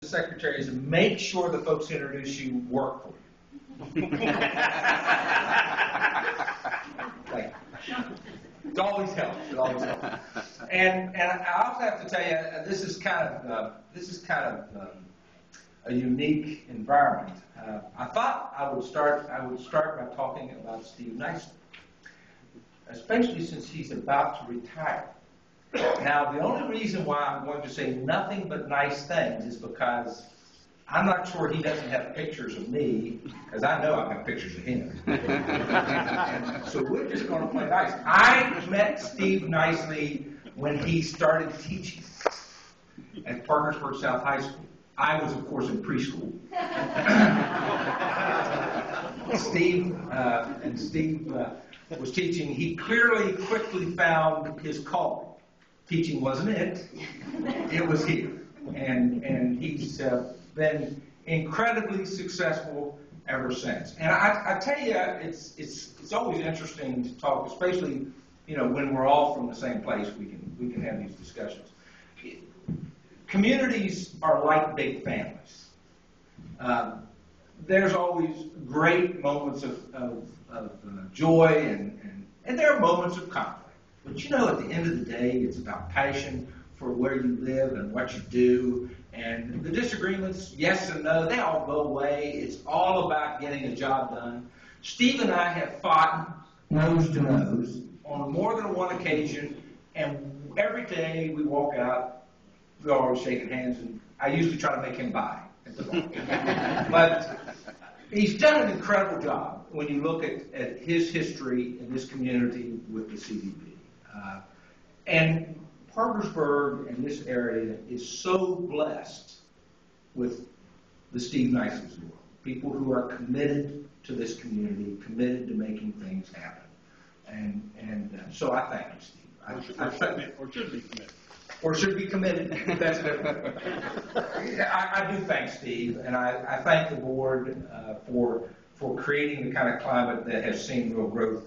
Secretary is to make sure the folks who introduce you work for you. Like, it always helps. It always helps. And I also have to tell you, this is kind of a unique environment. I thought I would start by talking about Steve Nicely, especially since he's about to retire. Now, the only reason why I'm going to say nothing but nice things is because I'm not sure he doesn't have pictures of me, because I know I've got pictures of him. So we're just going to play nice. I met Steve Nicely when he started teaching at Parkersburg South High School. I was, of course, in preschool. Steve was teaching. He quickly found his calling. Teaching wasn't it. It was here. And he's been incredibly successful ever since. And I tell you, it's always interesting to talk, especially when we're all from the same place. We can have these discussions. Communities are like big families. There's always great moments of joy and there are moments of conflict. But at the end of the day, it's about passion for where you live and what you do. And the disagreements, yes and no, they all go away. It's all about getting a job done. Steve and I have fought nose to nose on more than one occasion, and every day we walk out, we're always shaking hands, and I usually try to make him buy at the bar. But he's done an incredible job when you look at his history in this community with the CDB. And Parkersburg and this area is so blessed with the Steve Nicely's of the world. People who are committed to this community, committed to making things happen. And so I thank you, Steve. Or should be committed. Or should be committed. That's different. I do thank Steve, and I thank the board for creating the kind of climate that has seen real growth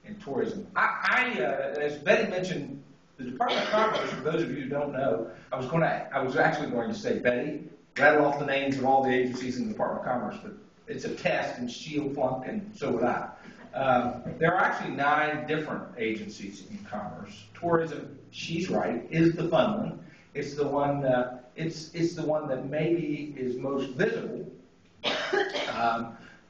in tourism. As Betty mentioned, the Department of Commerce, for those of you who don't know, I was actually going to say, Betty, rattle off the names of all the agencies in the Department of Commerce, but it's a test, and she'll flunk, and so would I. There are actually 9 different agencies in commerce. Tourism, she's right, is the fun one. It's the one. It's the one that maybe is most visible.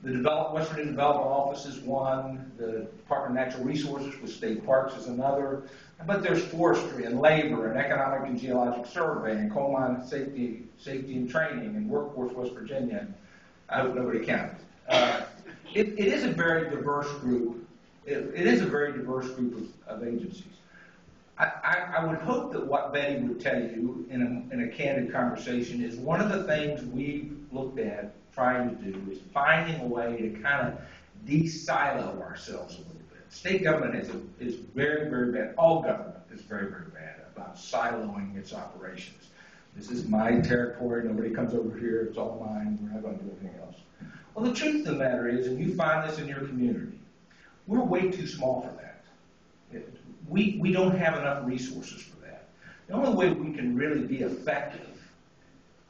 The Western Development Office is one. The Department of Natural Resources with state parks is another. But there's forestry and labor and economic and geologic survey and coal mine safety and training and workforce West Virginia. I hope nobody counted. It is a very diverse group. It is a very diverse group of agencies. I would hope that what Betty would tell you in a candid conversation is one of the things we've looked at trying to do is finding a way to kind of de-silo ourselves a little bit. State government is very, very bad. All government is very, very bad about siloing its operations. This is my territory. Nobody comes over here. It's all mine. We're not going to do anything else. Well, the truth of the matter is, and you find this in your community, we're way too small for that. We don't have enough resources for that. The only way we can really be effective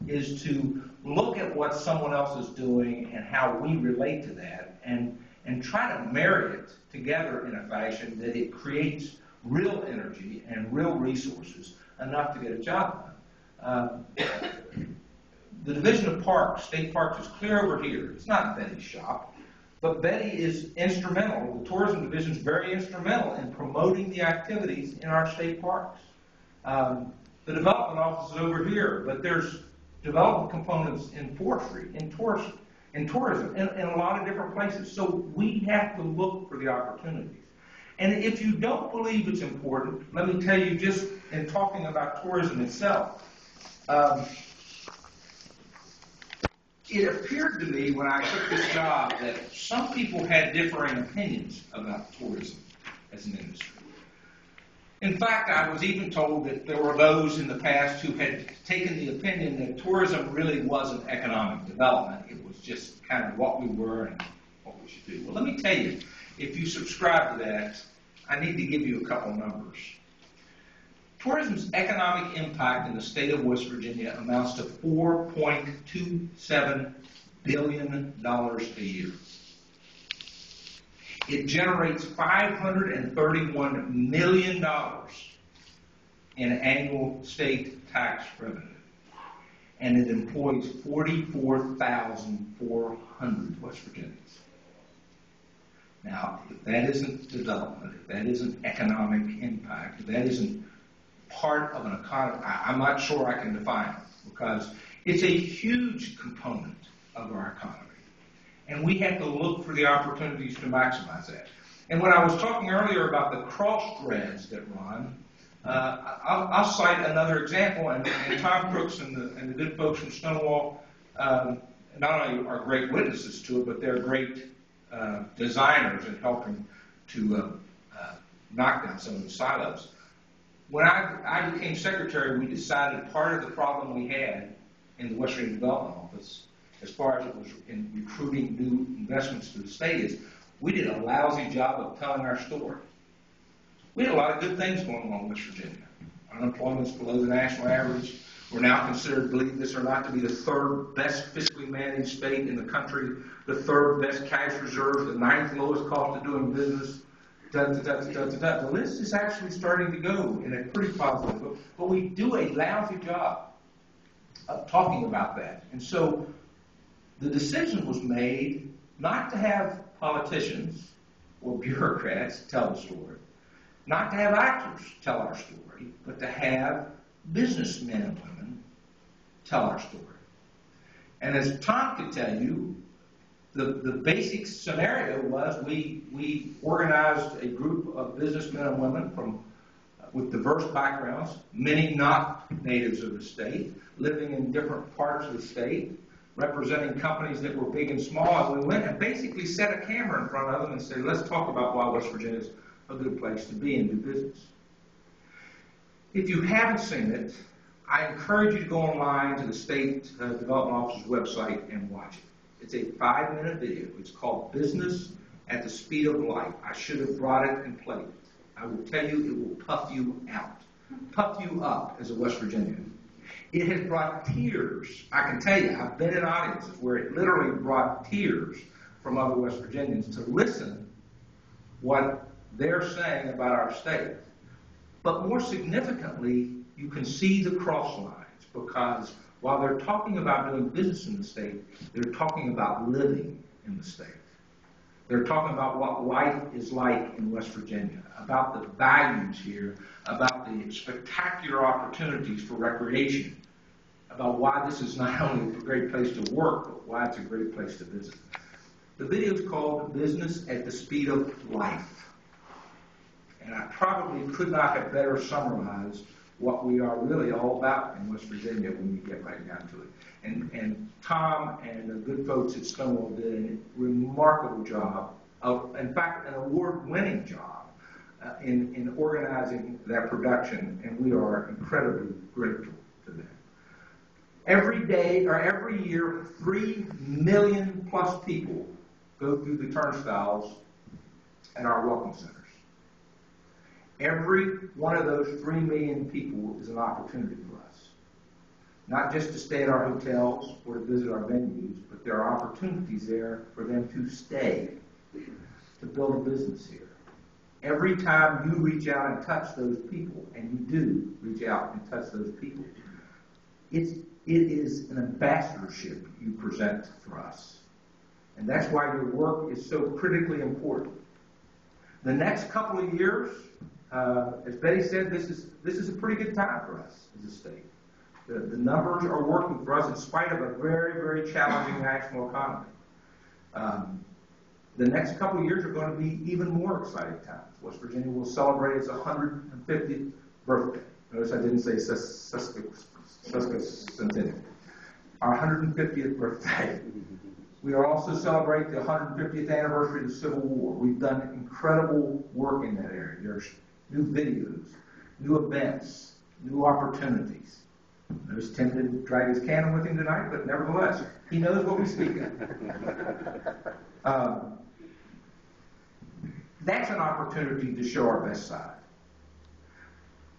is to look at what someone else is doing and how we relate to that and try to marry it together in a fashion that it creates real energy and real resources enough to get a job done. The Division of Parks, State Parks, is clear over here. It's not Betty's shop, but Betty is instrumental. The Tourism Division is very instrumental in promoting the activities in our state parks. The Development Office is over here, but there's development components in forestry, in tourism, in a lot of different places. So we have to look for the opportunities. And if you don't believe it's important, let me tell you, just in talking about tourism itself, it appeared to me when I took this job that some people had differing opinions about tourism as an industry. In fact, I was even told that there were those in the past who had taken the opinion that tourism really wasn't economic development. It was just kind of what we were and what we should do. Well, let me tell you, if you subscribe to that, I need to give you a couple numbers. Tourism's economic impact in the state of West Virginia amounts to $4.27 billion a year. It generates $531 million in annual state tax revenue, and it employs 44,400 West Virginians. Now, if that isn't development, if that isn't economic impact, if that isn't part of an economy, I'm not sure I can define it, because it's a huge component of our economy. And we have to look for the opportunities to maximize that. And when I was talking earlier about the cross threads that run, I'll cite another example, and Tom Crooks and the good folks from Stonewall not only are great witnesses to it, but they're great designers in helping to knock down some of the silos. When I became secretary, we decided part of the problem we had in the West Virginia Development Office, as far as it was in recruiting new investments to the state, is we did a lousy job of telling our story. We had a lot of good things going on in West Virginia. Unemployment's below the national average. We're now considered, believe this or not, to be the third best fiscally managed state in the country, the third best cash reserves, the ninth lowest cost of doing business. The list is actually starting to go in a pretty positive way, but we do a lousy job of talking about that. And so the decision was made not to have politicians or bureaucrats tell the story, not to have actors tell our story, but to have businessmen and women tell our story. And as Tom could tell you, the basic scenario was we organized a group of businessmen and women with diverse backgrounds, many not natives of the state, living in different parts of the state, representing companies that were big and small, and we went and basically set a camera in front of them and said, let's talk about why West Virginia is a good place to be and do business. If you haven't seen it, I encourage you to go online to the State Development Office's website and watch it. It's a 5-minute video. It's called Business at the Speed of Light. I should have brought it and played it. I will tell you, it will puff you out, puff you up as a West Virginian. It has brought tears. I can tell you, I've been in audiences where it literally brought tears from other West Virginians to listen what they're saying about our state. But more significantly, you can see the cross lines, because while they're talking about doing business in the state, they're talking about living in the state. They're talking about what life is like in West Virginia, about the values here, about the spectacular opportunities for recreation, about why this is not only a great place to work, but why it's a great place to visit. The video is called Business at the Speed of Life. And I probably could not have better summarized what we are really all about in West Virginia when you get right down to it. And Tom and the good folks at Stonewall did a remarkable job, in fact, an award-winning job in organizing that production, and we are incredibly grateful to them. Every day, or every year, 3 million plus people go through the turnstiles at our welcome centers. Every one of those 3 million people is an opportunity for us. Not just to stay at our hotels or to visit our venues, but there are opportunities there for them to stay, to build a business here. Every time you reach out and touch those people, and you do reach out and touch those people, it is an ambassadorship you present for us. And that's why your work is so critically important. The next couple of years, as Betty said, this is a pretty good time for us as a state. The numbers are working for us in spite of a very, very challenging national economy. The next couple of years are going to be even more exciting times. West Virginia will celebrate its 150th birthday. Notice I didn't say sesquicentennial. Our 150th birthday. We are also celebrating the 150th anniversary of the Civil War. We've done incredible work in that area. There's new videos, new events, new opportunities. Notice Tim didn't drag his cannon with him tonight, but nevertheless, he knows what we speak of. That's an opportunity to show our best side.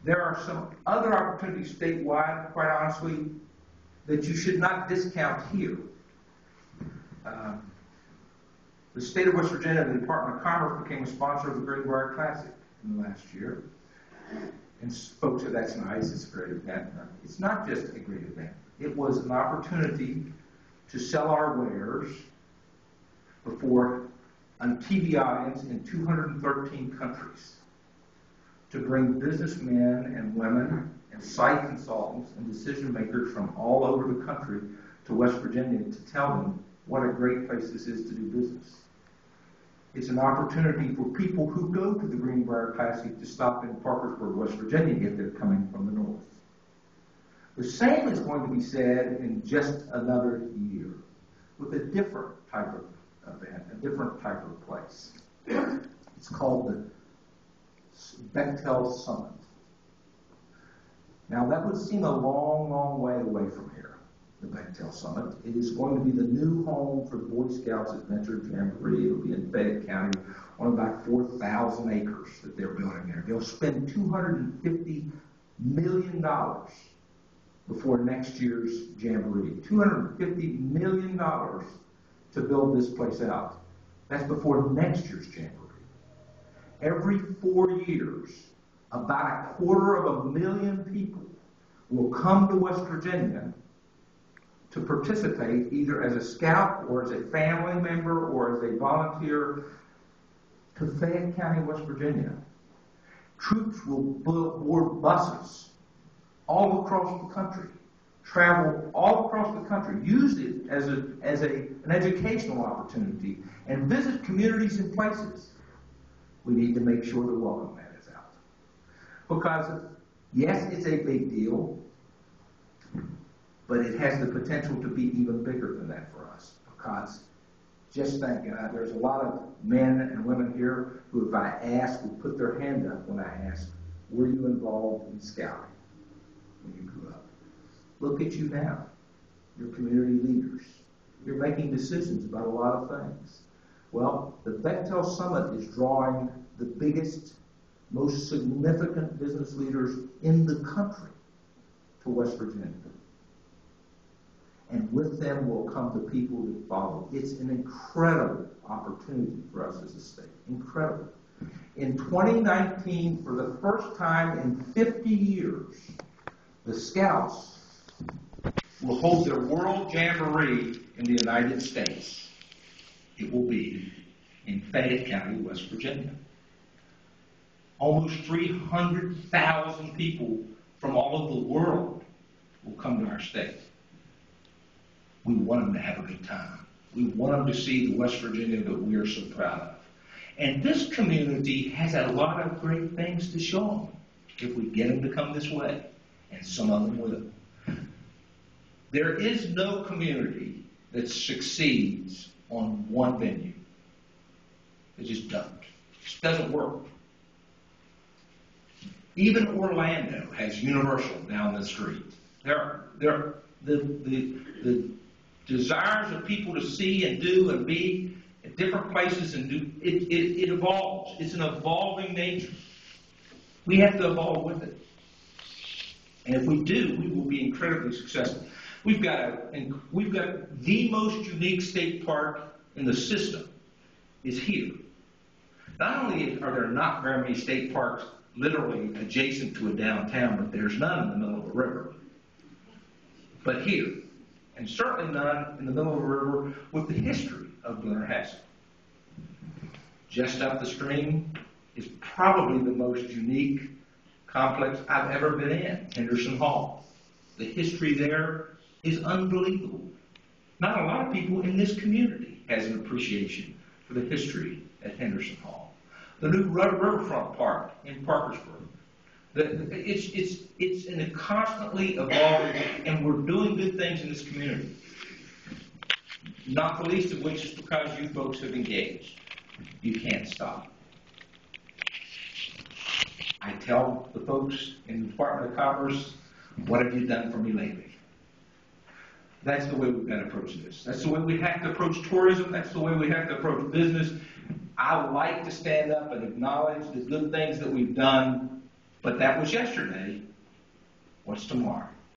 There are some other opportunities statewide, quite honestly, that you should not discount here. The state of West Virginia, the Department of Commerce, became a sponsor of the Greenbrier Classic in the last year. And folks said, that's nice, it's a great event. It's not just a great event. It was an opportunity to sell our wares before a TV audience in 213 countries, to bring businessmen and women and site consultants and decision makers from all over the country to West Virginia to tell them what a great place this is to do business. It's an opportunity for people who go to the Greenbrier Classic to stop in Parkersburg, West Virginia, if they're coming from the north. The same is going to be said in just another year with a different type of event, a different type of place. It's called the Bechtel Summit. Now that would seem a long, long way away from here, the Bechtel Summit. It is going to be the new home for the Boy Scouts Adventure Jamboree. It'll be in Fayette County on about 4,000 acres that they're building there. They'll spend $250 million before next year's Jamboree. $250 million to build this place out. That's before next year's Jamboree. Every 4 years, about 250,000 people will come to West Virginia to participate either as a scout or as a family member or as a volunteer to Fayette County, West Virginia. Troops will board buses all across the country, travel all across the country, use it as an educational opportunity, and visit communities and places. We need to make sure the welcome mat is out. Because, yes, it's a big deal, but it has the potential to be even bigger than that for us. Because, just think, there's a lot of men and women here who, if I ask, will put their hand up when I ask, were you involved in scouting when you grew up? Look at you now. You're community leaders. You're making decisions about a lot of things. Well, the Bechtel Summit is drawing the biggest, most significant business leaders in the country to West Virginia. And with them will come the people that follow. It's an incredible opportunity for us as a state. Incredible. In 2019, for the first time in 50 years, the Scouts will hold their World Jamboree in the United States. It will be in Fayette County, West Virginia. Almost 300,000 people from all over the world will come to our state. We want them to have a good time. We want them to see the West Virginia that we are so proud of. And this community has a lot of great things to show them if we get them to come this way, and some of them will. There is no community that succeeds on one venue. It just doesn't. It just doesn't work. Even Orlando has Universal down the street. The desires of people to see and do and be at different places and do it evolves. It's an evolving nature. We have to evolve with it. And if we do, we will be incredibly successful. We've got the most unique state park in the system is here. Not only are there not very many state parks literally adjacent to a downtown, but there's none in the middle of a river. But here, and certainly none in the middle of a river with the history of Blennerhassett. Just up the stream is probably the most unique complex I've ever been in, Henderson Hall. The history there is unbelievable. Not a lot of people in this community has an appreciation for the history at Henderson Hall. The new Riverfront Park in Parkersburg. It's in a constantly evolving, and we're doing good things in this community. Not the least of which is because you folks have engaged. You can't stop. I tell the folks in the Department of Commerce, what have you done for me lately? That's the way we've got to approach this. That's the way we have to approach tourism. That's the way we have to approach business. I would like to stand up and acknowledge the good things that we've done, But that was yesterday. What's tomorrow?